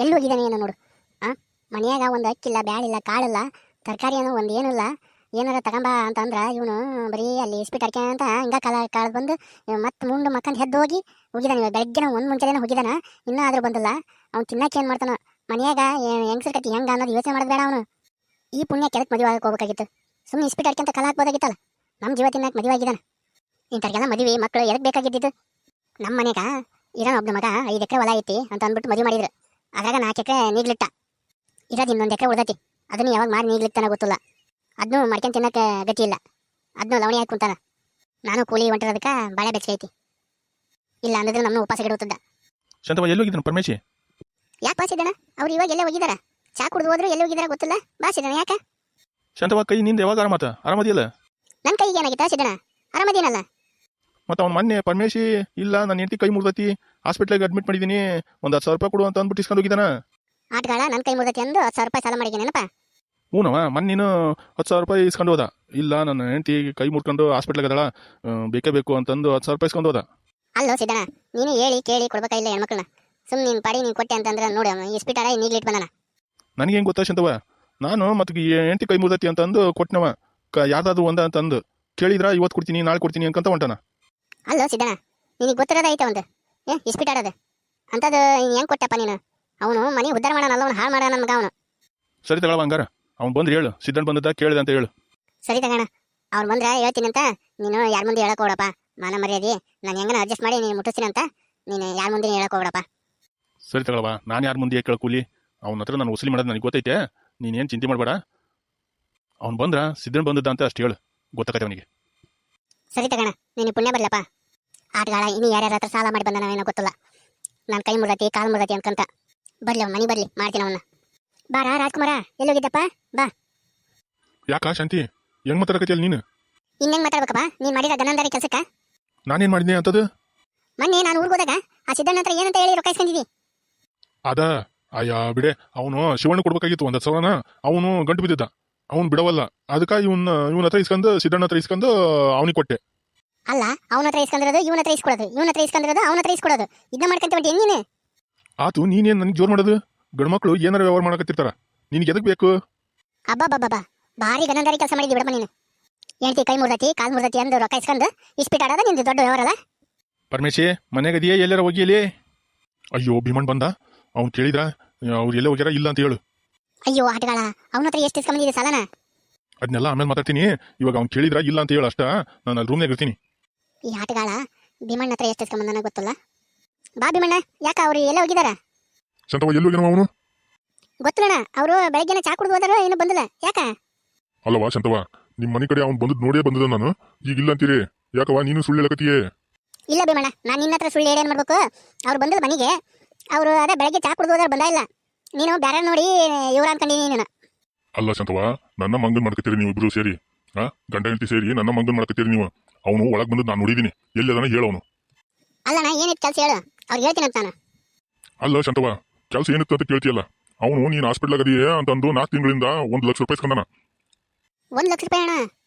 ಎಲ್ಲಿ ಹೋಗಿದ್ದಾನೆ ಏನೋ ನೋಡು. ಮನ್ಯಾಗ ಒಂದು ಅಕ್ಕಿಲ್ಲ, ಬ್ಯಾಳಿಲ್ಲ, ಕಾಳಿಲ್ಲ, ತರಕಾರಿ ಏನೋ ಒಂದು ಏನಿಲ್ಲ. ಏನಾರ ತಗೊಂಬ ಅಂತಂದ್ರೆ ಇವನು ಬರೀ ಅಲ್ಲಿ ಇಸ್ಪಿಟ್ ಅಂತ ಹಿಂಗ ಕಾಳು ಬಂದು ಮತ್ತೆ ಮುಂಡು ಮಕ್ಕಂದು ಹೆದ್ದು ಹೋಗಿದ್ದಾನೆ. ಇವಾಗ ಬೆಳಗ್ಗೆ ಒಂದು ಮುಂಚೆನೇ ಹೋಗಿದ್ದಾನ, ಇನ್ನೂ ಆದ್ರೂ ಬಂದಿಲ್ಲ. ಅವ್ನು ತಿನ್ನಕ್ಕೆ ಏನು ಮಾಡ್ತಾನ ಮನ್ಯಾಗ, ಹೆಂಗಸರ್ ಕಟ್ಟಿ ಹೆಂಗ ಅನ್ನೋದು ಯೋಚನೆ ಮಾಡೋದು ಬೇಡ. ಅವನು ಈ ಪುಣ್ಯ ಕೆಳಕ್ಕೆ ಮದುವೆ ಆಗಕ್ಕೆ ಹೋಗ್ಬೇಕಾಗಿತ್ತು. ಸುಮ್ಮನೆ ಇಸ್ಪಿಟ್ ಅಂತ ಕಾಲ ಹಾಕ್ಬೋದಾಗಿತ್ತಲ್ಲ. ನಮ್ಮ ಜೀವ ತಿನ್ನಕ್ಕೆ ಮದುವೆ ಆಗಿದ್ದಾನೆ. ಇಂಥವ್ರಿಗೆಲ್ಲ ಮದುವೆ ಮಕ್ಕಳು ಎದಕ್ಕೆ ಬೇಕಾಗಿದ್ದಿದ್ದು? ನಮ್ಮ ಮನೆಗ ಇರೋಣ ಒಬ್ಬನ ಮಗ 5 ಎಕರೆ ಹೊಲ ಐತಿ ಅಂತ ಅಂದ್ಬಿಟ್ಟು ಮದುವೆ ಮಾಡಿದ್ರು. ಅದ್ರಾಗ 4 ಎಕರೆ ನೀಗ್ಲಿಟ್ಟ. ಇರೋದು ಇನ್ನೊಂದು ಎಕರೆ ಉಳ್ದೈತಿ. ಅದನ್ನು ಯಾವಾಗ ಮಾರಿ ನೀಗ್ಲಿತ್ತಾನ ಗೊತ್ತಿಲ್ಲ. ಅದನ್ನು ಮಾಡ್ಕೊಂಡು ತಿನ್ನಕ್ಕೆ ಗತಿ ಇಲ್ಲ. ಅದನ್ನು ಲವಣಿ ಹಾಕಿ ಕುಂತಾನ. ನಾನು ಕೂಲಿ ಹೊಂಟಿರೋದಕ್ಕೆ ಬಾಳೆ ಬೆಚ್ಚಗೈತಿ. ಇಲ್ಲ ಅಂದಿದ್ರೆ ನಮ್ಮನ್ನು ಉಪವಾಸ ಗಿಡುತ್ತಿದ್ದ. ಶಾಂತವ್ವ ಎಲ್ಲಿ ಹೋಗಿದ್ದಾನೆ ಪರಮೇಶಿ? ಯಾಕೆ ಬಾಸಿದಣ? ಅವ್ರು ಇವಾಗ ಎಲ್ಲೇ ಹೋಗಿದಾರ? ಚಾ ಕುಡಿದು ಹೋದ್ರು ಎಲ್ಲಿ ಹೋಗಿದಾರ ಗೊತ್ತಿಲ್ಲ. ಬಾಸಿದಣ ಯಾಕೆ? ಶಾಂತವ್ವ ಕೈ ನಿಂದ ಯಾವಾಗ ಆರಾಮದಿಯಲ್ಲ? ನನ್ನ ಕೈಗೆ ಏನಾಗಿತ್ತ ಸಿದಣ? ಆರಾಮದೇನಲ್ಲ. ಮತ್ತೆ ಅವ್ನು ಮೊನ್ನೆ ಪರಮೇಶಿ ಇಲ್ಲ ನನ್ನ ಹೆಂಡತಿ ಕೈ ಮುರಿದತಿ, ಹಾಸ್ಪಿಟ್ಲಿಗೆ ಅಡ್ಮಿಟ್ ಮಾಡಿದ್ದೀನಿ, ಒಂದು 10,000 ರೂಪಾಯಿ ಕೊಡು ಅಂತ ಅಂದ್ಬಿಟ್ಟು ಇಸ್ಕೊಂಡು ಹೋಗಿದ್ದಾನ. ಆಟಗಾಳ ನನ್ನ ಕೈ ಮುರಿದತಿ ಅಂದು 10,000 ರೂಪಾಯಿ ಸಾಲ ಮಾಡಿದ್ದೀನೇನಪ್ಪ? ಹೂನವ, ಮೊನ್ನೆ ನೀನು 10,000 ರೂಪಾಯಿ ಇಸ್ಕೊಂಡು ಹೋದ. ಇಲ್ಲ ನನ್ನ ಹೆಂಡತಿ ಕೈ ಮುರ್ಕೊಂಡು ಹಾಸ್ಪಿಟ್ಲಿಗೆ ಅದಳ, ಬೇಕೇ ಬೇಕು ಅಂತಂದು 10,000 ರೂಪಾಯಿ ಇಸ್ಕೊಂಡು ಹೋದ. ಅಲ್ಲೋ ಸಿದ್ದಣ್ಣ, ನೀನು ಹೇಳಿ ಕೇಳಿ ಕೊಡ್ಬೇಕಾಗಿಲ್ಲ ಹೆಣ್ಮಕ್ಳನ್ನ. ಸುಮ್ಮನೆ ನಿನ್ನ ಪಾಡಿ ನೀನು ಕೊಟ್ಟೆ ಅಂತಂದ್ರೆ ನೋಡಿ ಇಸ್ಪಿಟಾರ ನೀಗ್ಲಿಟ್ಟು ಬಂದಾನ. ನನಗೆ ಹೆಂಗೆ ಗೊತ್ತಾ ಶಾಂತವ್ವ? ನಾನು ಮತ್ತೆ ಹೆಂಡತಿ ಕೈ ಮುರಿದತಿ ಅಂತಂದು ಕೊಟ್ಟನವ. ಯಾರ್ದಾದ್ರು ಒಂದ ಅಂತಂದು ಕೇಳಿದ್ರ ಇವತ್ತು ಕೊಡ್ತೀನಿ ನಾಳೆ ಕೊಡ್ತೀನಿ ಅನ್ಕಂತ ಹೊಂಟಾನ. ಅಲ್ಲೋ ಸಿದ್ದಣ್ಣ, ನಿನಗೆ ಗೊತ್ತಿರೋದ ಐತೆ ಒಂದು ಇಸ್ಪಿಟಾಡೋದು ಅಂತದು ಹೆಂಗೆ ಕೊಟ್ಟಪ್ಪ ನೀನು? ಅವನು ಮನೆ ಉದ್ಧಾರ ಮಾಡೋಣ, ಅವನು ಹಾಳು ಮಾಡೋಣ ನನ್ನ ಮಗ ಅವನು. ಸರಿ ತಗೊಳವ ಹಂಗಾರ, ಅವ್ನು ಬಂದ್ರೆ ಹೇಳು ಸಿದ್ದಣ್ಣ ಬಂದದ ಕೇಳಿದೆ ಅಂತ ಹೇಳು. ಸರಿ ತಗೋಣ, ಅವ್ನು ಬಂದ್ರೆ ಹೇಳ್ತೀನಿ ಅಂತ ನೀನು ಯಾರ ಮುಂದೆ ಹೇಳಕ್ ಹೋಗಡಪ್ಪ. ಮಾನ ಮರ್ಯಾದೆ ನಾನು ಹೆಂಗನ ಅಡ್ಜಸ್ಟ್ ಮಾಡಿ ನೀನು ಮುಟ್ಟಿಸ್ತೀನಿ ಅಂತ ನೀನು ಯಾರ ಮುಂದೆ ಹೇಳಕ್ ಹೋಗಡಪ್ಪ. ಸರಿ ತಗೊಳವ, ನಾನು ಯಾರ ಮುಂದೆ ಕೇಳ್ಕೂಲಿ? ಅವನ ಹತ್ರ ನಾನು ವಸೂಲಿ ಮಾಡೋದು ನನಗೆ ಗೊತ್ತೈತೆ, ನೀನೇನು ಚಿಂತೆ ಮಾಡಬೇಡ. ಅವ್ನು ಬಂದ್ರ ಸಿದ್ದಣ್ಣ ಬಂದದ ಅಂತ ಅಷ್ಟು ಹೇಳು, ಗೊತ್ತಾಗತ್ತೆ ಅವನಿಗೆ. ಸರಿ ತಗೋಣ, ನೀನು ಪುಣ್ಯ ಬರ್ಲಪ್ಪ. ಆಟಗಾಳ ಇನ್ನು ಯಾರ್ಯಾರ ಹತ್ರ ಸಾಲ ಮಾಡಿ ಬಂದ ನಾವೇನೋ ಗೊತ್ತಿಲ್ಲ. ನಾನು ಕೈ ಮುರ್ದತಿ ಕಾಲು ಮುರ್ದತಿ ಅನ್ಕಂತ ಬರ್ಲಿ ಅವ್ನು, ಮನೆ ಬರ್ಲಿ, ಮಾಡ್ತೀನಿ ಅವನ್ನ. ಬಾರ ರಾಜ್ಕುಮಾರ, ಎಲ್ಲೋಗಿದ್ದಪ್ಪ ಬಾ. ಯಾಕ ಶಾಂತಿ ಹೆಂಗ್ ಮಾತಾಡಕತ್ತಿಯಲ್ಲ ನೀನು? ಇನ್ನೇನು ಮಾತಾಡ್ಬೇಕಪ್ಪ? ನೀನು ಮಾಡಿದ ಗನಂದಾರಿ ಕೆಲಸಕ್ಕ ನಾನೇನು ಮಾಡಿದ್ನಿ ಅಂತದು? ಮೊನ್ನೆ ನಾನು ಊರಿಗೆ ಹೋದಾಗ ಆ ಸಿದ್ದಣ್ಣ ಹತ್ರ ಏನಂತ ಹೇಳಿ ರೊಕ್ಕ ಇಸ್ಕೊಂಡಿದ್ದಿ? ಅದ ಅಯ್ಯ ಬಿಡೆ, ಅವನು ಶಿವಣ್ಣ ಕೊಡ್ಬೇಕಾಗಿತ್ತು 1,000 ಅವನು ಗಂಟು ಬಿದ್ದಿದ್ದ, ಅವ್ನು ಬಿಡವಲ್ಲ. ಅದಕ್ಕೆ ಇವನ ಹತ್ರ ಇಸ್ಕೊಂಡು ಸಿದ್ದಣ್ಣ ಹತ್ರ ಇಸ್ಕೊಂಡು ಅವನಿಗೆ ಕೊಟ್ಟೆ. ಅಲ್ಲ, ಅವನ ಹತ್ರ ಇಸ್ಕೊಂಡಿರೋದು ಇವನ ಹತ್ರ ಇಸ್ಕೊಡೋದು, ಇವನ ಹತ್ರ ಇಸ್ಕೊಂಡಿರೋದು ಅವನ ಹತ್ರ ಇಸ್ಕೊಡೋದು, ಇದನ್ನ ಮಾಡ್ಕೊಂತ ಹೊಂಟಿ ನೀನು. ಆತು, ನೀನೇನು ನನಗೆ ಜೋರ್ ಮಾಡೋದು? ಗಂಡು ಮಕ್ಕಳು ಏನಾರ ವ್ಯವಹಾರ ಮಾಡಕತ್ತಿರ್ತಾರ, ನಿನಗೆ ಎದಕ್ ಬೇಕು? ಅಬ್ಬಾ ಭಾರಿ ಗನಂದಾರಿ ಕೆಲಸ ಮಾಡಿದ್ವಿ ಬಿಡಪ್ಪ ನೀನು. ಹೇಳ್ತಿ ಕೈ ಮುರ್ದತಿ ಕಾಲು ಮುರ್ದತಿ ಅಂದು ರೊಕ್ಕ ಇಸ್ಕೊಂಡು ಇಸ್ಪಿಟ್ ಆಡೋದ ನಿಂದು ದೊಡ್ಡ ವ್ಯವಹಾರ ಅಲ್ಲ? ಪರಮೇಶಿ ಮನೆಗದಿಯೇ ಎಲ್ಲಾರ ಹೋಗಿಯಲ್ಲಿ? ಅಯ್ಯೋ ಭೀಮಣ್ಣ ಬಂದ, ಅವ್ನು ಕೇಳಿದ್ರ ಅವ್ರು ಎಲ್ಲೇ ಹೋಗ್ಯಾರ ಇಲ್ಲ ಅಂತ ಹೇಳು. ಅಯ್ಯೋ ಆಟಗಾಳ, ಅವನ ಹತ್ರ ಎಷ್ಟು ಇಸ್ಕೊಂಡಿದ್ದೆ ಸಾಲನ? ಅದನ್ನೆಲ್ಲ ಆಮೇಲೆ ಮಾತಾಡ್ತೀನಿ, ಇವಾಗ ಅವ್ನು ಕೇಳಿದ್ರ ಇಲ್ಲ ಅಂತ ಹೇಳು ಅಷ್ಟ. ನಾನು ಅಲ್ಲಿ ರೂಮ್ನಾಗ ಇರ್ತೀನಿ. ಈ ಆಟಗಾಳ ಭೀಮಣ್ಣ ಹತ್ರ ಎಷ್ಟು ಇಸ್ಕೊಂಬಂದನ ಗೊತ್ತಲ್ಲ. ಬಾ ಭೀಮಣ್ಣ, ಯಾಕ ಅವ್ರು ಎಲ್ಲ ಹೋಗಿದಾರ? ಶಾಂತವ್ವ ಎಲ್ಲಿ ಹೋಗ್ಯಾನ ಅವನು? ಗೊತ್ತಿಲ್ಲಣ್ಣ, ಅವರು ಬೆಳಗ್ಗೆನ ಚಾ ಕುಡಿದು ಹೋದಾರ, ಏನು ಬಂದಿಲ್ಲ. ಯಾಕ? ಅಲ್ಲವಾ ಶಾಂತವ್ವ, ನಿಮ್ಮ ಮನೆ ಕಡೆ ಅವ್ನು ಬಂದದ್ ನೋಡೇ ಬಂದದ ನಾನು, ಈಗ ಇಲ್ಲ ಅಂತೀರಿ ಯಾಕವ? ನೀನು ಸುಳ್ಳು ಹೇಳಕತ್ತೀಯೇ? ಇಲ್ಲ ಭೀಮಣ್ಣ, ನಾನು ನಿನ್ನ ಹತ್ರ ಸುಳ್ಳು ಹೇಳಿ ಏನು ಮಾಡ್ಬೇಕು? ಅವ್ರು ಬಂದಿಲ್ಲ ಮನೆಗೆ, ಅವರು ಅದೇ ಬೆಳಗ್ಗೆ ಚಾ ಕುಡಿದು ಹೋದಾರ, ಬಂದ ಇಲ್ಲ. ನೀನು ಬೇರೆ ನೋಡಿ ಇವ್ರ ಅನ್ಕೊಂಡಿನಿ ನೀನು. ಅಲ್ಲ ಶಾಂತವ್ವ, ನನ್ನ ಮಂಗನ್ ಮಾಡ್ಕತ್ತೀರಿ ನೀವು ಇಬ್ರು ಸೇರಿ, ಗಂಡ ಹೆಂಡತಿ ಸೇರಿ ನನ್ನ ಮಂಗನ್ ಮಾಡ್ಕತ್ತೀರಿ ನೀವು. ಅವನು ಒಳಗೆ ಬಂದದ್ದು ನಾನು ನೋಡಿದ್ದೀನಿ, ಎಲ್ಲದನ ಹೇಳವನು. ಅಲ್ಲಣ್ಣ, ಏನಿತ್ತು ಕೆಲಸ ಹೇಳು, ಅವ್ರಿಗೆ ಹೇಳ್ತೀನಿ ಅಂತ ನಾನು. ಅಲ್ಲ ಶಾಂತವ್ವ, ಕೆಲಸ ಏನಿತ್ತು ಅಂತ ಕೇಳ್ತಿಯಲ್ಲ, ಅವನು ನೀನು ಹಾಸ್ಪಿಟ್ಲಾಗ ಅದೀಯ ಅಂತಂದು 4 ತಿಂಗಳಿಂದ 1 ಲಕ್ಷ ರೂಪಾಯಿ ಇಸ್ಕೊಂಡಾನ. 1 ಲಕ್ಷ ರೂಪಾಯಿ ಅಣ್ಣ?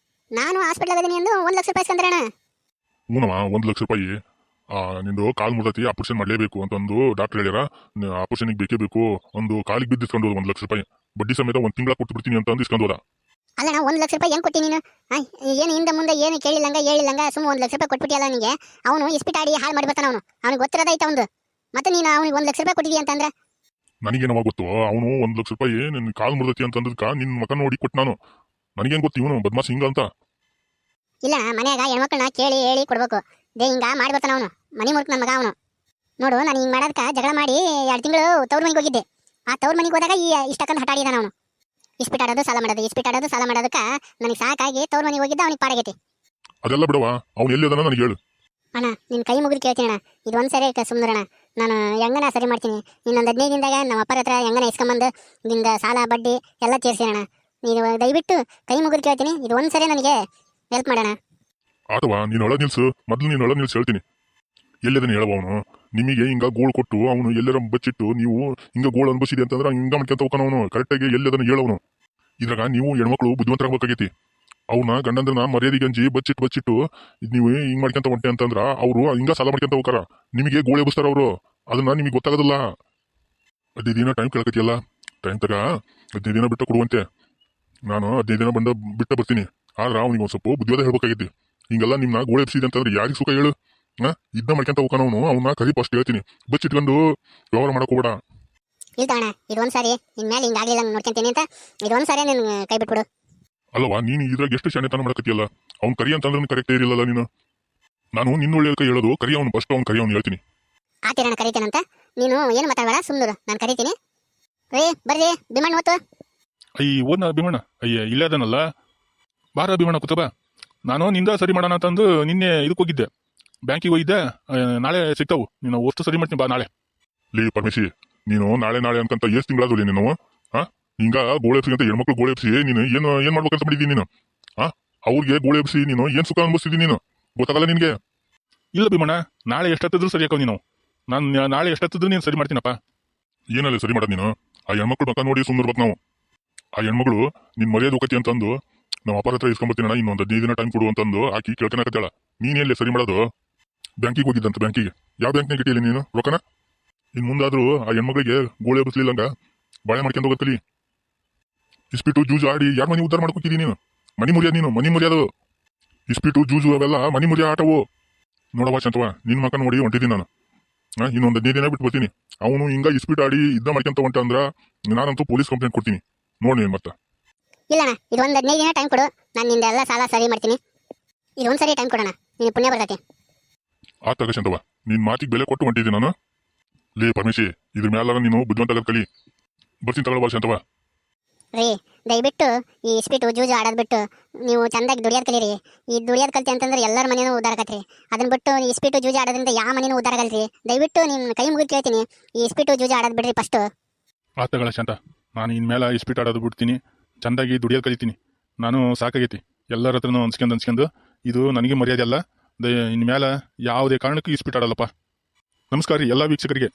ನಾನು ಹಾಸ್ಪಿಟ್ಲಾಗ ಅದೀನಿ ಅಂದು 1 ಲಕ್ಷ ರೂಪಾಯಿ ಇಸ್ಕೊಂಡ್ರೆ ಅಣ್ಣ? ಹೂನವ, 1 ಲಕ್ಷ ರೂಪಾಯಿ. ನಿಂದು ಕಾಲು ಮುರ್ದತಿ, ಆಪರೇಷನ್ ಮಾಡಲೇಬೇಕು ಅಂತಂದು ಡಾಕ್ಟರ್ ಹೇಳ್ಯಾರ. ಆಪರೇಷನ್ಗೆ ಬೇಕೇ ಬೇಕು, ಒಂದು ಕಾಲಿಗೆ ಬಿದ್ದು ಇಸ್ಕೊಂಡು 1 ಲಕ್ಷ ರೂಪಾಯಿ ಬಡ್ಡಿ ಸಮೇತ 1 ತಿಂಗಳ ಕೊಟ್ಟು ಬಿಡ್ತೀನಿ ಅಂತ ಅಂದು ಇಸ್ಕೊಂಡು ಹೋದ. ಅಲ್ಲಣ್ಣ, 1 ಲಕ್ಷ ರೂಪಾಯಿ ಹೆಂಗ್ ಕೊಟ್ಟಿ ನೀನು? ಏನು ಹಿಂದೆ ಮುಂದೆ ಏನು ಕೇಳಿಲ್ಲಂಗ ಹೇಳಿಲ್ಲಂಗ ಸುಮ್ಮ 1 ಲಕ್ಷ ರೂಪಾಯಿ ಕೊಟ್ಬಿಟ್ಟಿಯಲ್ಲ ನನಗೆ. ಅವನು ಇಸ್ಪಿಟಾಡಿ ಹಾಳು ಮಾಡಿ ಬರ್ತಾನ, ಅವನಿಗೆ ಗೊತ್ತಿರೋದೈತೆ ಅವನು. ಮತ್ತೆ ನೀನು ಅವನಿಗೆ 1 ಲಕ್ಷ ರೂಪಾಯಿ ಕೊಟ್ಟಿದ್ದೀಯ ಅಂತಂದ್ರೆ ನನಗೇನವ ಗೊತ್ತು? ಅವನು 1 ಲಕ್ಷ ರೂಪಾಯಿ ನಿನ್ನ ಕಾಲು ಮುರ್ದತಿ ಅಂತಂದಕ್ಕ ನಿನ್ನ ಮಕ ನೋಡಿ ಕೊಟ್ಟು ನಾನು. ನನಗೇನು ಗೊತ್ತು ಇವನು ಬದ್ಮಾಸ್ ಹಿಂಗ ಅಂತ? ಇಲ್ಲ, ಮನ್ಯಾಗ ಹೆಣ್ಮಕ್ಳನ್ನ ಕೇಳಿ ಹೇಳಿ ಕೊಡ್ಬೇಕು. ದೇ ಹಿಂಗ ಮಾಡಿ ಬರ್ತಾನ ಅವನು, ಮನೆ ಮುರ್ಕ್ ನನ್ನ ಮಗ ಅವನು. ನೋಡು, ನಾನು ಹಿಂಗೆ ಮಾಡೋದಕ್ಕೆ ಜಗಳ ಮಾಡಿ 2 ತಿಂಗಳು ತವ್ರ ಮನೆಗೆ ಹೋಗಿದ್ದೆ. ಆ ತವ್ರ ಮನೆಗೆ ಹೋದಾಗ ಇಷ್ಟಕ್ಕಂತ ಹಟಾಡಿದಾನ ಅವನು. ಇಸ್ಪಿಟಾಡೋದು ಸಾಲ ಮಾಡೋದು, ಇಸ್ಪಿಟಾಡೋದು ಸಾಲ ಮಾಡೋದಕ್ಕೆ ನನಗೆ ಸಾಕಾಗಿ ತವ್ರ ಮನೆಗೆ ಹೋಗಿದ್ದ, ಅವನಿಗೆ ಪಾಡಾಗೈತಿ. ಅದೆಲ್ಲ ಬಿಡವಾ, ಅವ್ನು ಎಲ್ಲಿ ಅದನ್ನ ನನಗೆ ಹೇಳು. ಅಣ್ಣ, ನಿನ್ನ ಕೈ ಮುಗಿದು ಕೇಳ್ತೀನಿ ಅಣ್ಣ, ಇದು ಒಂದ್ಸರಿ ಸುಮ್ಮರಣ್ಣ, ನಾನು ಹೆಂಗನ ಸರಿ ಮಾಡ್ತೀನಿ. ಇನ್ನೊಂದು 15 ದಿನದಾಗ ನಮ್ಮ ಅಪ್ಪರ ಹತ್ರ ಹೆಂಗನ ಇಸ್ಕೊಂಬಂದು ನಿಂದ ಸಾಲ ಬಡ್ಡಿ ಎಲ್ಲ ತೀರ್ಸಿರೋಣ. ನೀನು ದಯವಿಟ್ಟು ಕೈ ಮುಗಿದು ಕೇಳ್ತೀನಿ, ಇದು ಒಂದ್ಸರಿ ನನಗೆ ಹೆಲ್ಪ್ ಮಾಡೋಣ. ಆತವಾ, ನೀನು ಒಳ ನಿಲ್ಸು, ಮೊದಲು ನೀನು ಒಳ ನಿಲ್ಸಿ ಹೇಳ್ತೀನಿ. ಎಲ್ಲದನ್ನ ಹೇಳವ ಅವನು ನಿಮಗೆ ಹಿಂಗ ಗೋಳು ಕೊಟ್ಟು ಅವನು ಎಲ್ಲರ ಬಚ್ಚಿಟ್ಟು ನೀವು ಹಿಂಗ ಗೋಳು ಅನ್ಬಸಿದೆ ಅಂತಂದ್ರೆ ಹಿಂಗ ಮಾಡ್ಕೊಂತ ಹೋಗ್ತಾನ ಅವನು. ಕರೆಕ್ಟಾಗಿ ಎಲ್ಲದನ್ನ ಹೇಳವನು. ಇದ್ರಾಗ ನೀವು ಹೆಣ್ಮಕ್ಳು ಬುದ್ಧಿವಂತರಾಗಬೇಕಾಗೈತಿ. ಅವನ ಗಂಡಂದ್ರನ ಮರ್ಯಾದೆ ಗಂಜಿ ಬಚ್ಚಿಟ್ಟು ನೀವು ಹಿಂಗ್ ಮಾಡ್ಕೊಂತ ಹೊಂಟೆ ಅಂತಂದ್ರ ಅವರು ಹಿಂಗ ಸಾಲ ಮಾಡ್ಕೊಂತ ಹೋಗ್ತಾರ, ನಿಮಗೆ ಗೋಳೆ ಎಬ್ಬಿಸ್ತಾರ ಅವರು. ಅದನ್ನ ನಿಮಗೆ ಗೊತ್ತಾಗೋದಿಲ್ಲ. ಹದಿನೈದು ದಿನ ಟೈಮ್ ಕೇಳಕತ್ತಿಯಲ್ಲ, ಟೈಮ್ ತಗ 15 ದಿನ ಬಿಟ್ಟು ಕೊಡುವಂತೆ. ನಾನು 15 ದಿನ ಬಿಟ್ಟು ಬರ್ತೀನಿ. ಆದ್ರೆ ಅವ್ನಿಗೆ ಒಂದು ಸ್ವಲ್ಪ ಬುದ್ಧಿವಾದ ಹೇಳ್ಬೇಕಾಗೈತಿ. ಹಿಂಗೆಲ್ಲ ನಿಮ್ನ ಗೋಳೆ ಎಬ್ಸಿದೆ ಅಂತಂದ್ರೆ ಯಾರಿಗೆ ಸುಖ ಹೇಳು? ಇದನ್ನ ಮಾಡ್ಕೊಂತ ಹೋಗೋಣ ಅವನ್ನ ಕರಿ ಫಸ್ಟ್ ಹೇಳ್ತೀನಿ. ಬಚ್ಚಿಟ್ಕೊಂಡು ವ್ಯವಹಾರ ಮಾಡಕ್ ಹೋಗ್ಬೇಡ. ಇಲ್ಲ ತಗೋಣ, ಇದೊಂದು ಸಾರಿ ಇನ್ಮೇಲೆ ಹಿಂಗಾಗಲಿಲ್ಲ ನೋಡ್ಕೊಂತೀನಿ ಅಂತ ಇದೊಂದು ಸಾರಿ ನೀನು ಕೈ ಬಿಟ್ಬಿಡು. ಅಲ್ಲವಾ ನೀನು ಇದ್ರಾಗ ಎಷ್ಟು ಶಾಣೆತನ ಮಾಡಕತ್ತಿಯಲ್ಲ. ಅವ್ನು ಕರಿ ಅಂತಂದ್ರೆ ಕರೆಕ್ಟ್ ಇರಲಿಲ್ಲ ನೀನು. ನಾನು ನಿನ್ನ ಒಳ್ಳೆ ಕೈ ಹೇಳೋದು ಕರಿ ಅವ್ನು ಫಸ್ಟ್, ಅವ್ನು ಕರಿ ಅವ್ನು ಹೇಳ್ತೀನಿ. ಆತಿರಣ ಕರಿತೇನಂತ ನೀನು ಏನು ಮಾತಾಡಬೇಡ, ಸುಮ್ಮನಿರು, ನಾನು ಕರಿತೀನಿ. ರೀ ಬರ್ರಿ ಭೀಮಣ್ಣ ಹೊತ್ತು. ಓದ್ನ ಭೀಮಣ್ಣ, ಇಲ್ಲೇ ಅದನಲ್ಲ, ಬಾರ ಭೀಮಣ್ಣ ಕೂತ ಬಾ. ನಾನು ನಿಂದ ಸರಿ ಮಾಡೋಣ ಅಂತಂದು ನಿನ್ನೆ ಇದಕ್ಕೆ ಹೋಗಿದ್ದೆ, ಬ್ಯಾಂಕಿಗೆ ಹೋಗಿದ್ದೆ. ನಾಳೆ ಸಿಗ್ತಾವು, ನೀನು ವಸ್ತು ಸರಿ ಮಾಡ್ತೀನಿ ಬಾ ನಾಳೆ. ಲೇ ಪರಮೇಶಿ, ನೀನು ನಾಳೆ ಅನ್ಕಂತ ಎಷ್ಟು ತಿಂಗಳಾದ್ರು ನೀನು ಹಿಂಗ ಗೋಳೆ ಎಬ್ಸಿ ಅಂತ ಹೆಣ್ಮಕ್ಳು ಗೋಳೆ ಎಬ್ಸಿ ನೀನು ಏನ್ ಮಾಡ್ಬೇಕಂತ ಮಾಡಿದ್ದೀನಿ ನೀನು? ಅವ್ರಿಗೆ ಗೋಳೆ ಎಬ್ಸಿ ನೀನು ಏನ್ ಸುಖ ಅನ್ಭವಿಸ್ತಿದ್ದೀನಿ ನೀನು? ಗೊತ್ತಾಗಲ್ಲ ನಿನ್ಗೆ? ಇಲ್ಲ ಭೀಮಣ್ಣ, ನಾಳೆ ಎಷ್ಟೊತ್ತಿದ್ರು ಸರಿ ಹಾಕೋ ನೀನು. ನಾನು ನಾಳೆ ಎಷ್ಟೊತ್ತಿದ್ರು ನೀನು ಸರಿ ಮಾಡ್ತೀನಪ್ಪ. ಏನಲ್ಲ ಸರಿ ಮಾಡೋದು ನೀನು? ಆ ಹೆಣ್ಮಕ್ಳು ಮಕ್ಕ ನೋಡಿ ಸುಮ್ಮನಿರ್ಬೇಕು ನಾವು. ಆ ಹೆಣ್ಮಗಳು ನಿನ್ ಮರ್ಯಾದೆ ಹೋಗತಿ ಅಂತಂದು ನಮ್ಮ ಅಪಾರ ಹತ್ರ ಇಸ್ಕೊಂಬರ್ತೀನ, ಇನ್ನೊಂದು 15 ದಿನ ಟೈಮ್ ಕೊಡು ಅಂತಂದು ಆಕಿ ಕೇಳ್ಕೊಳಕತ್ತಾಳ. ನೀನೇನ್ಲೇ ಸರಿ ಮಾಡೋದು? ಬ್ಯಾಂಕಿಗೆ ಹೋಗಿದ್ದಂತ, ಬ್ಯಾಂಕಿಗೆ ಯಾವ ಬ್ಯಾಂಕ್ನಾಗ ಇಟ್ಟಿಲ್ಲ ನೀನು ರೊಕ್ಕನ? ಇನ್ ಮುಂದಾದ್ರೂ ಆ ಹೆಣ್ಮಗಳಿಗೆ ಗೋಳೆ ಎಬ್ಸ್ಲಿಲ್ಲಂಗ ಬಾಳೆ ಮಾಡ್ಕೊಂಡು ಹೋಗತ್ತಲಿ. ಇಸ್ಪಿಟ್ಟು ಜೂಜು ಆಡಿ ಯಾರ ಮನೆ ಉದ್ದಾರ ಮಾಡ್ಕೊತೀರಿ ನೀನು? ಮನಿ ಮುರಿಯೋದು ನೀನು, ಮನಿ ಮುರಿಯೋದು. ಇಸ್ಪಿಟ್ಟು ಜೂಜು ಅವೆಲ್ಲ ಮನಿ ಮುರಿಯೋ ಆಟವು. ನೋಡವಾ ಶಾಂತವ, ನಿನ್ ಮಕ್ಕ ನೋಡಿ ಹೊಂಟಿದ್ದೀನಿ ನಾನು. ಇನ್ನೊಂದು 15 ದಿನ ಬಿಟ್ಟು ಬರ್ತೀನಿ. ಅವನು ಹಿಂಗ ಇಸ್ಪಿಟ್ ಆಡಿ ಇದ್ದ ಮಾಡ್ಕೊಂತ ಹೊಂಟ ಅಂದ್ರ ನಾನಂತೂ ಪೊಲೀಸ್ ಕಂಪ್ಲೇಂಟ್ ಕೊಡ್ತೀನಿ. ನೋಡಿ ನೀನು ಮತ್ತೆ. ಇಲ್ಲಣ್ಣ, ಇದೊಂದು 15 ದಿನ ಟೈಮ್ ಕೊಡು, ನಾನು ನಿಂದ ಎಲ್ಲ ಸಾಲ ಸರಿ ಮಾಡ್ತೀನಿ. ಇದೊಂದು ಸರಿ ಟೈಮ್ ಕೊಡೋಣ, ನೀನು ಪುಣ್ಯ ಬರ್ತೈತಿ. ಆತಾಗ ಶಾಂತವ, ನಿನ್ ಮಾತಿಗೆ ಬೆಲೆ ಕೊಟ್ಟು ಹೊಂಟಿದ್ದೀನಿ ನಾನು. ಲೇ ಪರಮೇಶಿ, ಇದ್ರ ಮ್ಯಾಲ ನೀನು ಬುದ್ಧಿವಂತ ಕಲಿ. ಬರ್ತೀನಿ ತಗೊಳ್ಬಾರ ಶಾಂತವ. ರೀ ದಯವಿಟ್ಟು ಈ ಇಸ್ಪಿಟು ಜೂಜು ಆಡೋದು ಬಿಟ್ಟು ನೀವು ಚಂದಾಗಿ ದುಡಿಯೋದು ಕಲೀರಿ. ಈ ದುಡಿಯೋದು ಕಲ್ತಿ ಅಂತಂದ್ರೆ ಎಲ್ಲರ ಮನೇನೂ ಉದ್ದಾರಕತ್ರಿ. ಅದನ್ನ ಬಿಟ್ಟು ಈ ಇಸ್ಪಿಟು ಜೂಜು ಆಡೋದ್ರಿಂದ ಯಾವ ಮನೇನೂ ಉದ್ದಾರಗಲ್ರಿ. ದಯವಿಟ್ಟು ನಿಮ್ಮ ಕೈ ಮುಗಿದು ಕೇಳ್ತೀನಿ, ಈ ಇಸ್ಪಿಟು ಜೂಜು ಆಡೋದು ಬಿಡ್ರಿ ಫಸ್ಟು. ಆತಗಳ ಶಾಂತ, ನಾನು ಇನ್ಮೇಲೆ ಇಸ್ಪೀಟ್ ಆಡೋದು ಬಿಡ್ತೀನಿ, ಚಂದಾಗಿ ದುಡಿಯೋದು ಕಲಿತೀನಿ. ನಾನು ಸಾಕಾಗೈತಿ ಎಲ್ಲರ ಹತ್ರನೂ ಅನ್ಸ್ಕೊಂಡು ಇದು ನನಗೆ ಮರ್ಯಾದೆ ಅಲ್ಲ. ಇನ್ಮೇಲೆ ಯಾವುದೇ ಕಾರಣಕ್ಕೂ ಇಸ್ಪೀಟ್ ಆಡಲ್ಲಪ್ಪ. ನಮಸ್ಕಾರ ರೀ ಎಲ್ಲ ವೀಕ್ಷಕರಿಗೆ.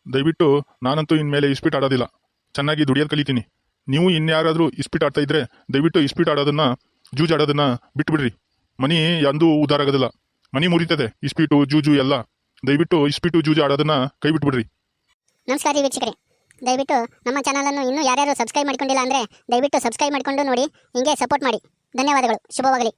ದಯವಿಟ್ಟು ನಾನಂತೂ ಇನ್ಮೇಲೆ ಇಸ್ಪೀಟ್ ಆಡೋದಿಲ್ಲ, ಚೆನ್ನಾಗಿ ದುಡಿಯೋದು ಕಲಿತೀನಿ. ನೀವು ಇನ್ಯಾರಾದರೂ ಇಸ್ಪೀಟ್ ಆಡ್ತಾ ಇದ್ರೆ ದಯವಿಟ್ಟು ಇಸ್ಪೀಟ್ ಆಡೋದನ್ನ, ಜೂಜು ಆಡೋದನ್ನ ಬಿಟ್ಬಿಡ್ರಿ. ಮನಿ ಎಂದೂ ಉದ್ದಾರ ಆಗೋದಿಲ್ಲ, ಮನಿ ಮುರಿತದೆ. ಇಸ್ಪೀಟು ಜೂಜು ಎಲ್ಲ ದಯವಿಟ್ಟು ಇಸ್ಪೀಟು ಜೂಜು ಆಡೋದನ್ನ ಕೈ ಬಿಟ್ಬಿಡ್ರಿ. ನಮಸ್ಕಾರ ರೀ ವೀಕ್ಷಕರೇ, ದಯವಿಟ್ಟು ನಮ್ಮ ಚಾನಲನ್ನು ಇನ್ನೂ ಯಾರ್ಯಾರು ಸಬ್ಸ್ಕ್ರೈಬ್ ಮಾಡ್ಕೊಂಡಿಲ್ಲ ಅಂದರೆ ದಯವಿಟ್ಟು ಸಬ್ಸ್ಕ್ರೈಬ್ ಮಾಡಿಕೊಂಡು ನೋಡಿ, ಹಿಂಗೆ ಸಪೋರ್ಟ್ ಮಾಡಿ. ಧನ್ಯವಾದಗಳು, ಶುಭವಾಗಲಿ.